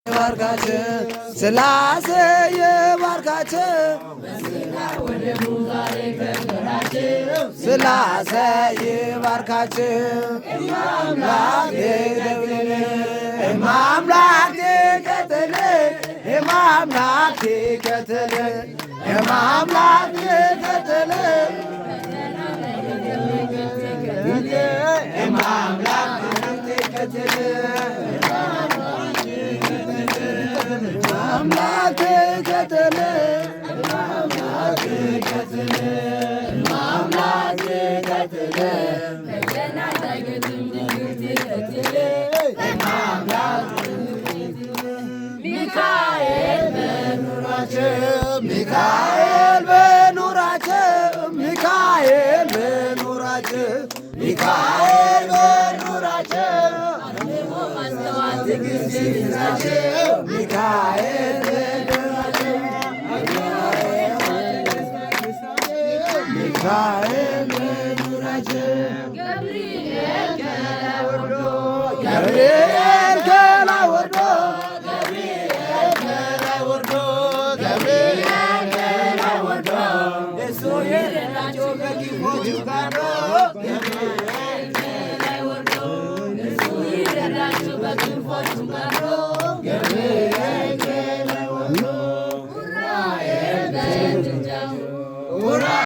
ባርካቸው ስላሴ ይባርካቸው ስላሴ ይባርካቸው ማምላክ ከተለ ማምላክ ከተለ ማምላክ ከተለ ማምላክ ከተለ ማምላክ ከተለ ማምላክ ከተለ ማምላክ ከተለ ሚካኤል በኑራቸው ሚካኤል በኑራቸው ሚካኤል በኑራቸው ሚካኤል በኑራቸው ሚካኤል ሚካኤል በኑራቸው